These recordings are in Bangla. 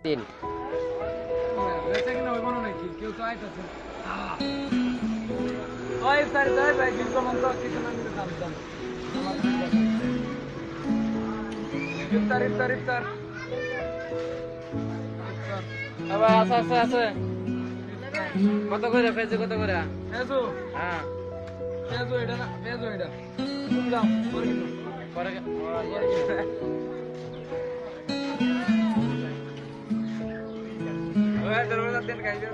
3 বেঁচে কিনা হইব না নাকি কেউ তো আইতাছে ওই স্যার যাই ভাই কিন্তু মন তো কিছু না নিতে দাম ইফতার আবার আছে কত করে পেজে কত করে পেজো হ্যাঁ পেজো এটা না পেজো এটা তুমি দাও পরে ওই দরজা দেন খাই দিও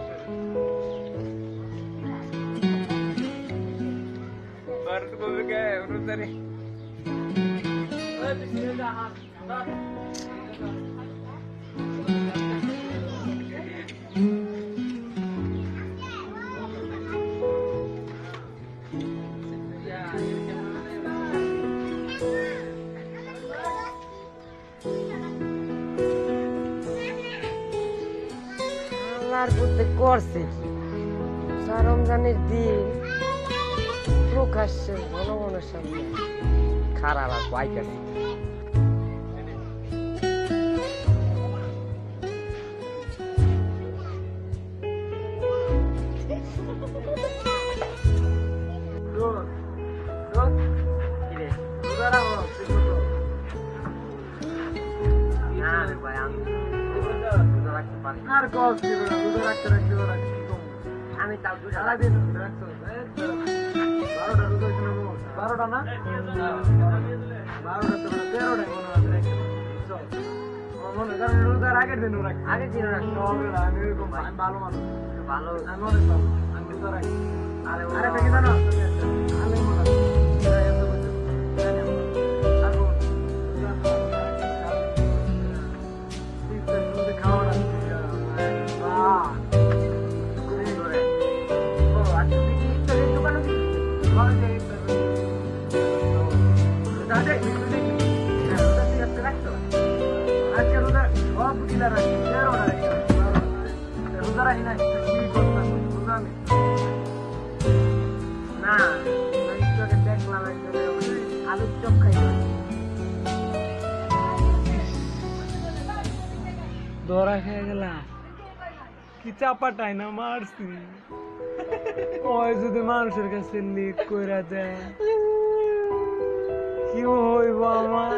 বারত কবে কে অনুসারে ওই বিসমিল্লাহ হাত আল্লাহর বুদ্ধি করছে রমজানের দিন প্রকাশ্যে জনগণের সামনে খারাপ আর পাইকাছে আর কস কি বড় দুধ রাখতে আমি তাও সারা দিন রাখছো 12টা দুধ হইছে না 12টা না 12টা তো 13টা মনে হয় মনে করেন রোজার আগের দিন রাখছি আগে দিন রাখছো আমি এরকম ভালো মানুষ ভালো আমি অনেক ভালো আমি তো রাখি আরে দেখি জানো আমি মনে ধরা খেয়ে গেলাম কি চাপাটাই না মারছি ওই যদি মানুষের কাছে লিক কইরা দেয় কি হইব আমার